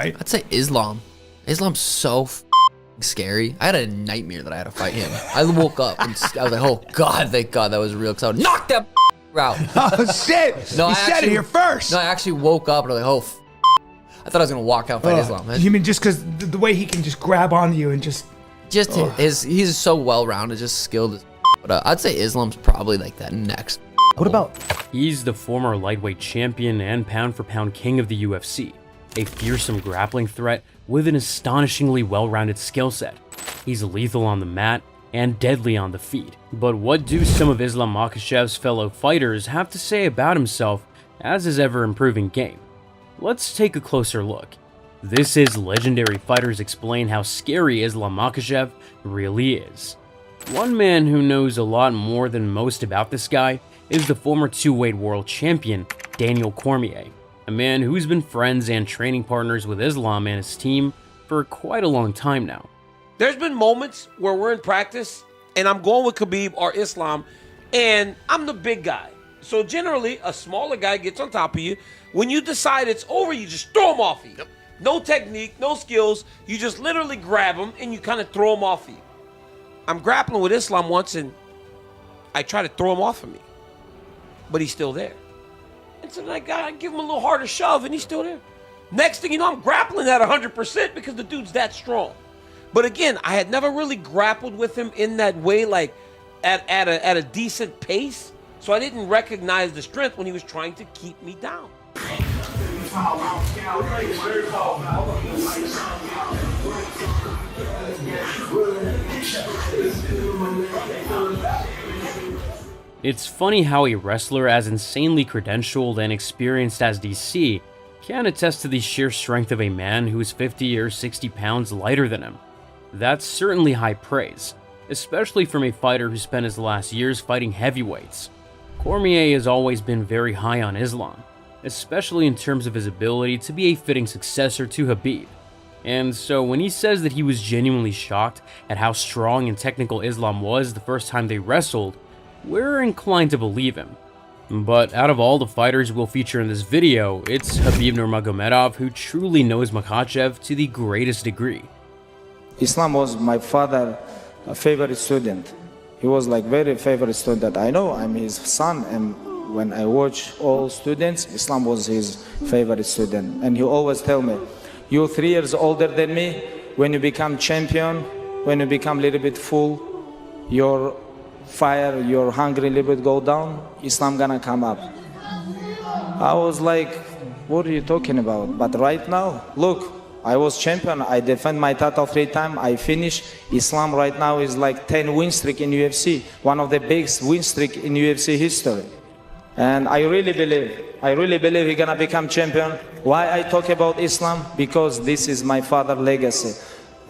right? I'd say Islam. Islam's so scary. I had a nightmare that I had to fight him. I woke up and I was like, oh God, thank God that was real, because I would knock that out. Oh shit! No, you said it here first. No, I actually woke up and I was like, oh, I thought I was gonna walk out and fight Islam. Man. You mean just because the way he can just grab onto you and just he's so well-rounded, just skilled. But I'd say Islam's probably like that next. What about? He's the former lightweight champion and pound-for-pound king of the UFC, a fearsome grappling threat with an astonishingly well-rounded skill set. He's lethal on the mat and deadly on the feet. But what do some of Islam Makhachev's fellow fighters have to say about himself as his ever-improving game? Let's take a closer look. This is Legendary Fighters Explain how scary Islam Makhachev really is. One man who knows a lot more than most about this guy is the former two-weight world champion, Daniel Cormier, a man who's been friends and training partners with Islam and his team for quite a long time now. There's been moments where we're in practice and I'm going with Khabib or Islam and I'm the big guy. So generally, a smaller guy gets on top of you. When you decide it's over, you just throw him off of you. Yep. No technique, no skills. You just literally grab him and you kind of throw him off of you. I'm grappling with Islam once and I try to throw him off of me, but he's still there. And so I give him a little harder shove and he's still there. Next thing you know, I'm grappling at 100% because the dude's that strong. But again, I had never really grappled with him in that way, like at a decent pace. So I didn't recognize the strength when he was trying to keep me down. It's funny how a wrestler as insanely credentialed and experienced as DC can attest to the sheer strength of a man who is 50 or 60 pounds lighter than him. That's certainly high praise, especially from a fighter who spent his last years fighting heavyweights. Cormier has always been very high on Islam, especially in terms of his ability to be a fitting successor to Khabib. And so when he says that he was genuinely shocked at how strong and technical Islam was the first time they wrestled, we're inclined to believe him. But out of all the fighters we'll feature in this video, it's Khabib Nurmagomedov who truly knows Makhachev to the greatest degree. Islam was my father's favorite student. He was like very favorite student. I know I'm his son, and when I watch all students, Islam was his favorite student. And he always tell me, you're 3 years older than me, when you become champion, when you become a little bit full, your fire, your hungry a little bit go down, Islam gonna come up. I was like, what are you talking about? But right now, look, I was champion, I defend my title 3 times, I finish. Islam right now is like 10 win streak in UFC, one of the biggest win streak in UFC history. And I really believe he's gonna become champion. Why I talk about Islam? Because this is my father's legacy.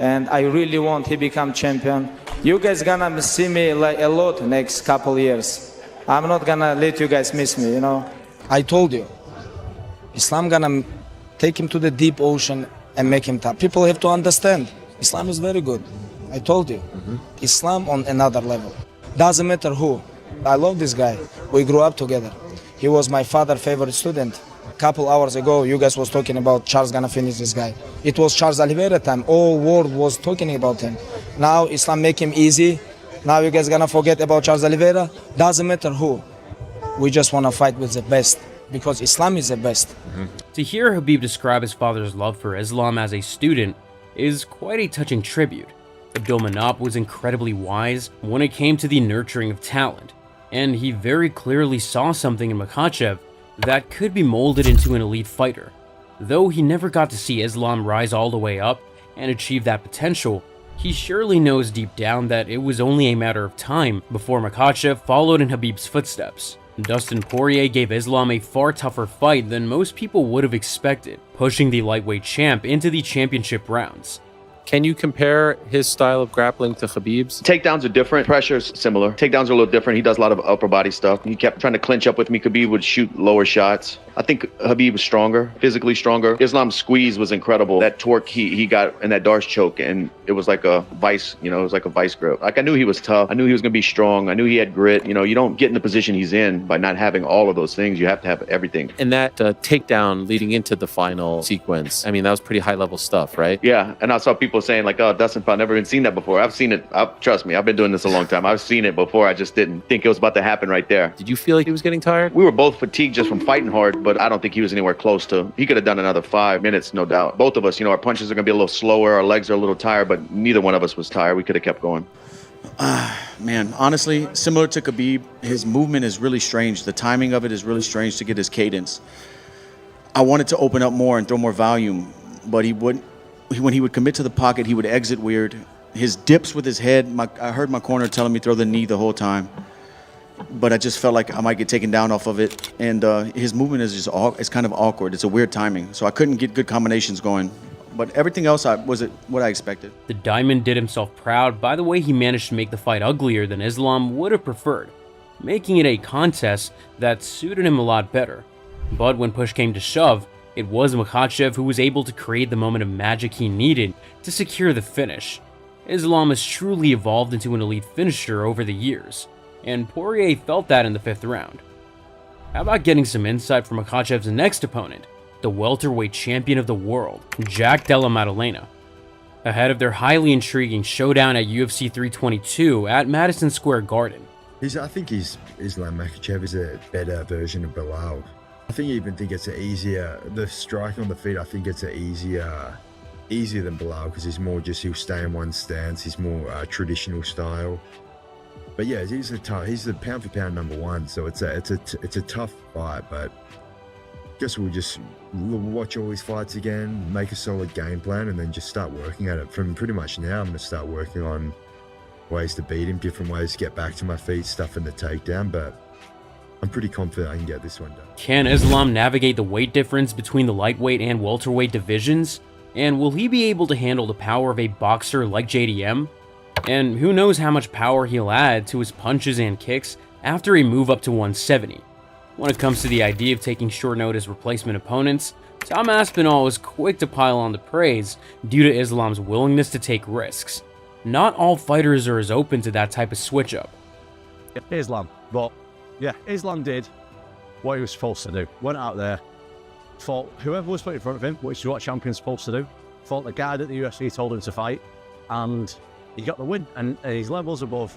And I really want he become champion. You guys gonna see me like a lot next couple years. I'm not gonna let you guys miss me, you know. I told you, Islam gonna take him to the deep ocean and make him tough. People have to understand, Islam is very good. I told you, Islam on another level. Doesn't matter who. I love this guy. We grew up together. He was my father's favorite student. A couple hours ago, you guys was talking about Charles gonna finish this guy. It was Charles Oliveira time. All world was talking about him. Now Islam make him easy. Now you guys gonna forget about Charles Oliveira. Doesn't matter who. We just wanna fight with the best, because Islam is the best. To hear Khabib describe his father's love for Islam as a student is quite a touching tribute. Abdulmanap was incredibly wise when it came to the nurturing of talent, and he very clearly saw something in Makhachev that could be molded into an elite fighter. Though he never got to see Islam rise all the way up and achieve that potential, he surely knows deep down that it was only a matter of time before Makhachev followed in Khabib's footsteps. Dustin Poirier gave Islam a far tougher fight than most people would have expected, pushing the lightweight champ into the championship rounds. Can you compare his style of grappling to Khabib's? Takedowns are different. Pressure's similar. Takedowns are a little different. He does a lot of upper body stuff. He kept trying to clinch up with me. Khabib would shoot lower shots. I think Khabib was stronger, physically stronger. Islam's squeeze was incredible. That torque he got in that Darce choke, and it was like a vice, you know, it was like a vice grip. Like, I knew he was tough. I knew he was going to be strong. I knew he had grit. You know, you don't get in the position he's in by not having all of those things. You have to have everything. And that takedown leading into the final sequence, I mean, that was pretty high-level stuff, right? Yeah, and I saw people saying like, oh, Dustin, I've never even seen that before. I've seen it. Trust me, I've been doing this a long time. I've seen it before. I just didn't think it was about to happen right there. Did you feel like he was getting tired? We were both fatigued just from fighting hard, but I don't think he was anywhere close to. He could have done another 5 minutes, no doubt. Both of us, you know, our punches are going to be a little slower. Our legs are a little tired, but neither one of us was tired. We could have kept going. Man, honestly, similar to Khabib, his movement is really strange. The timing of it is really strange to get his cadence. I wanted to open up more and throw more volume, but when he would commit to the pocket, he would exit weird. His dips with his head, I heard my corner telling me throw the knee the whole time, but I just felt like I might get taken down off of it. And his movement is just it's kind of awkward. It's a weird timing, so I couldn't get good combinations going. But everything else was what I expected. The Diamond did himself proud by the way he managed to make the fight uglier than Islam would have preferred, making it a contest that suited him a lot better. But when push came to shove, it was Makhachev who was able to create the moment of magic he needed to secure the finish. Islam has truly evolved into an elite finisher over the years, and Poirier felt that in the 5th round. How about getting some insight from Makhachev's next opponent, the welterweight champion of the world, Jack Della Maddalena? Ahead of their highly intriguing showdown at UFC 322 at Madison Square Garden. I think Islam Makhachev is a better version of Bilal. I think it's the striking on the feet, I think it's easier than Bilal, because he'll stay in one stance. He's more traditional style. But yeah, he's the pound for pound #1, so it's a tough fight. But I guess we'll watch all his fights again, make a solid game plan, and then just start working at it. From pretty much now, I'm going to start working on ways to beat him, different ways to get back to my feet, stuff in the takedown. But I'm pretty confident I can get this one done. Can Islam navigate the weight difference between the lightweight and welterweight divisions? And will he be able to handle the power of a boxer like JDM? And who knows how much power he'll add to his punches and kicks after a move up to 170. When it comes to the idea of taking short notice replacement opponents, Tom Aspinall was quick to pile on the praise due to Islam's willingness to take risks. Not all fighters are as open to that type of switch up. Islam, but yeah, Islam did what he was supposed to do. Went out there, fought whoever was put in front of him, which is what champion's supposed to do. Fought the guy that the UFC told him to fight, and he got the win. And he's levels above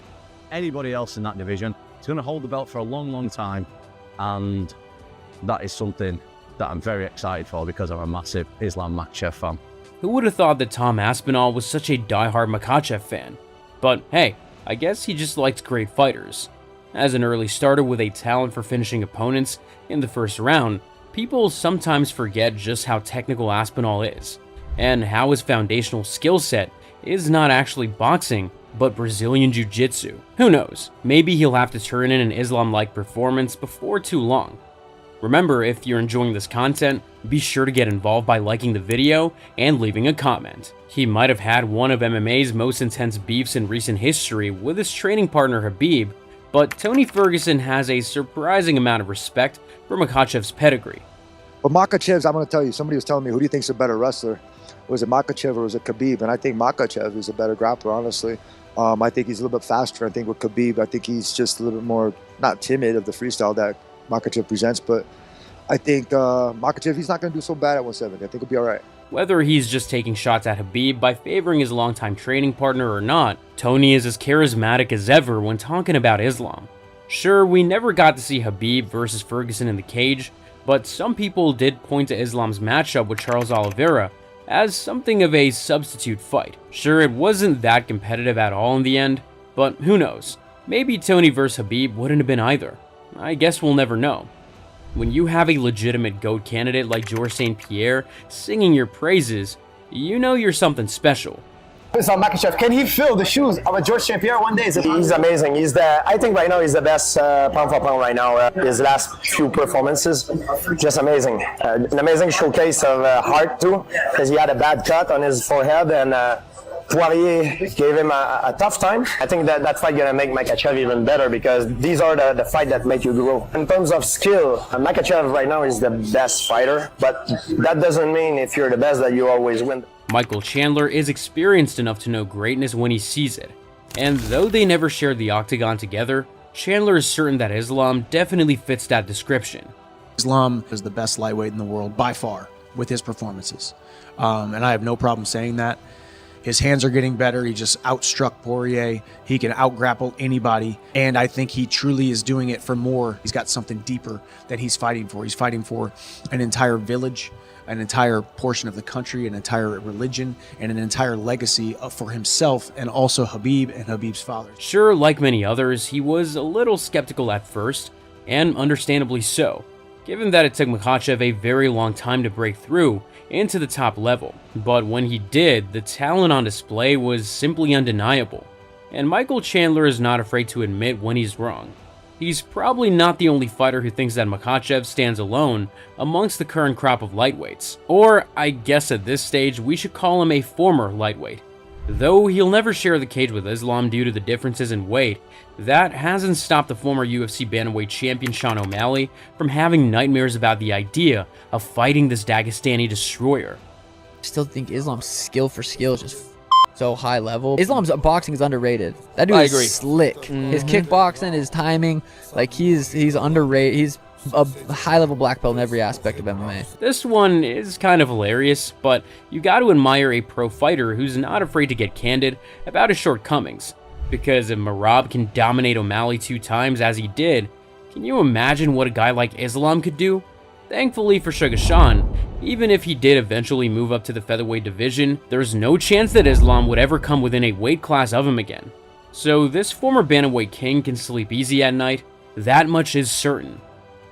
anybody else in that division. He's going to hold the belt for a long, long time, and that is something that I'm very excited for because I'm a massive Islam Makhachev fan. Who would have thought that Tom Aspinall was such a die-hard Makhachev fan? But hey, I guess he just likes great fighters. As an early starter with a talent for finishing opponents in the first round, people sometimes forget just how technical Aspinall is, and how his foundational skill set is not actually boxing, but Brazilian Jiu-Jitsu. Who knows, maybe he'll have to turn in an Islam-like performance before too long. Remember, if you're enjoying this content, be sure to get involved by liking the video and leaving a comment. He might have had one of MMA's most intense beefs in recent history with his training partner Khabib, but Tony Ferguson has a surprising amount of respect for Makhachev's pedigree. But Makhachev's, I'm going to tell you, somebody was telling me, who do you think's a better wrestler? Was it Makhachev or was it Khabib? And I think Makhachev is a better grappler, honestly. I think he's a little bit faster. I think with Khabib, I think he's just a little bit more, not timid of the freestyle that Makhachev presents, but I think Makhachev, he's not going to do so bad at 170. I think he'll be all right. Whether he's just taking shots at Khabib by favoring his longtime training partner or not, Tony is as charismatic as ever when talking about Islam. Sure, we never got to see Khabib versus Ferguson in the cage, but some people did point to Islam's matchup with Charles Oliveira as something of a substitute fight. Sure, it wasn't that competitive at all in the end, but who knows? Maybe Tony versus Khabib wouldn't have been either. I guess we'll never know. When you have a legitimate GOAT candidate like Georges St-Pierre singing your praises, you know you're something special. Islam Makhachev, can he fill the shoes of a Georges St-Pierre one day? He's amazing. I think right now he's the best pound for pound right now. His last few performances, just amazing. An amazing showcase of heart too, because he had a bad cut on his forehead, and Poirier gave him a tough time. I think that fight gonna make Makhachev even better because these are the fight that make you grow. In terms of skill, Makhachev right now is the best fighter, but that doesn't mean if you're the best that you always win. Michael Chandler is experienced enough to know greatness when he sees it, and though they never shared the octagon together, Chandler is certain that Islam definitely fits that description. Islam is the best lightweight in the world by far with his performances, and I have no problem saying that. His hands are getting better. He just outstruck Poirier. He can out-grapple anybody, and I think he truly is doing it for more. He's got something deeper that he's fighting for. He's fighting for an entire village, an entire portion of the country, an entire religion, and an entire legacy for himself and also Khabib and Khabib's father. Sure, like many others, he was a little skeptical at first, and understandably so, given that it took Makhachev a very long time to break through into the top level. But when he did, the talent on display was simply undeniable, and Michael Chandler is not afraid to admit when he's wrong. He's probably not the only fighter who thinks that Makhachev stands alone amongst the current crop of lightweights, or I guess at this stage we should call him a former lightweight. Though he'll never share the cage with Islam due to the differences in weight, that hasn't stopped the former UFC bantamweight champion Sean O'Malley from having nightmares about the idea of fighting this Dagestani destroyer. I still think Islam's skill for skill is just so high level. Islam's boxing is underrated. That dude is slick. His kickboxing, his timing, like he's underrated. He's a high-level black belt in every aspect of MMA. This one is kind of hilarious, but you got to admire a pro fighter who's not afraid to get candid about his shortcomings. Because if Merab can dominate O'Malley 2 times as he did, can you imagine what a guy like Islam could do? Thankfully for Sugar Sean, even if he did eventually move up to the featherweight division, there's no chance that Islam would ever come within a weight class of him again. So this former bantamweight king can sleep easy at night, that much is certain.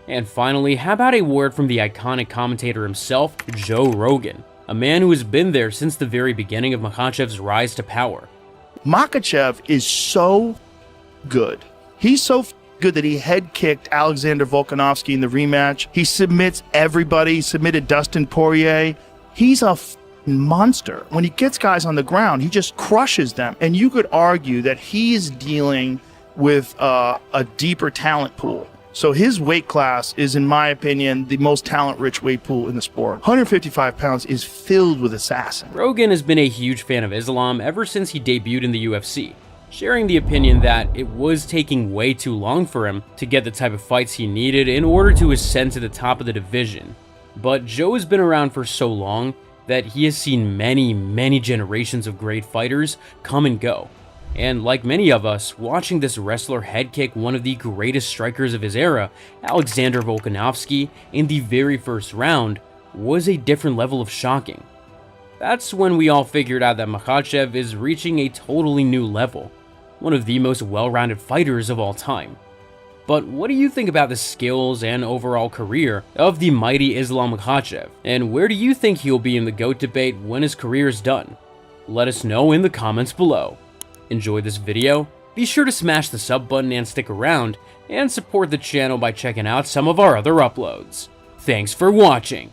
And finally, how about a word from the iconic commentator himself, Joe Rogan, a man who has been there since the very beginning of Makhachev's rise to power. Makhachev is so good. He's so good that he head kicked Alexander Volkanovski in the rematch. He submits everybody. He submitted Dustin Poirier. He's a monster. When he gets guys on the ground, he just crushes them. And you could argue that he is dealing with a deeper talent pool. So his weight class is, in my opinion, the most talent-rich weight pool in the sport. 155 pounds is filled with assassins. Rogan has been a huge fan of Islam ever since he debuted in the UFC, sharing the opinion that it was taking way too long for him to get the type of fights he needed in order to ascend to the top of the division. But Joe has been around for so long that he has seen many generations of great fighters come and go. And like many of us, watching this wrestler head kick one of the greatest strikers of his era, Alexander Volkanovski, in the very first round was a different level of shocking. That's when we all figured out that Makhachev is reaching a totally new level, one of the most well-rounded fighters of all time. But what do you think about the skills and overall career of the mighty Islam Makhachev, and where do you think he'll be in the GOAT debate when his career is done? Let us know in the comments below. Enjoy this video? Be sure to smash the sub button and stick around, and support the channel by checking out some of our other uploads. Thanks for watching!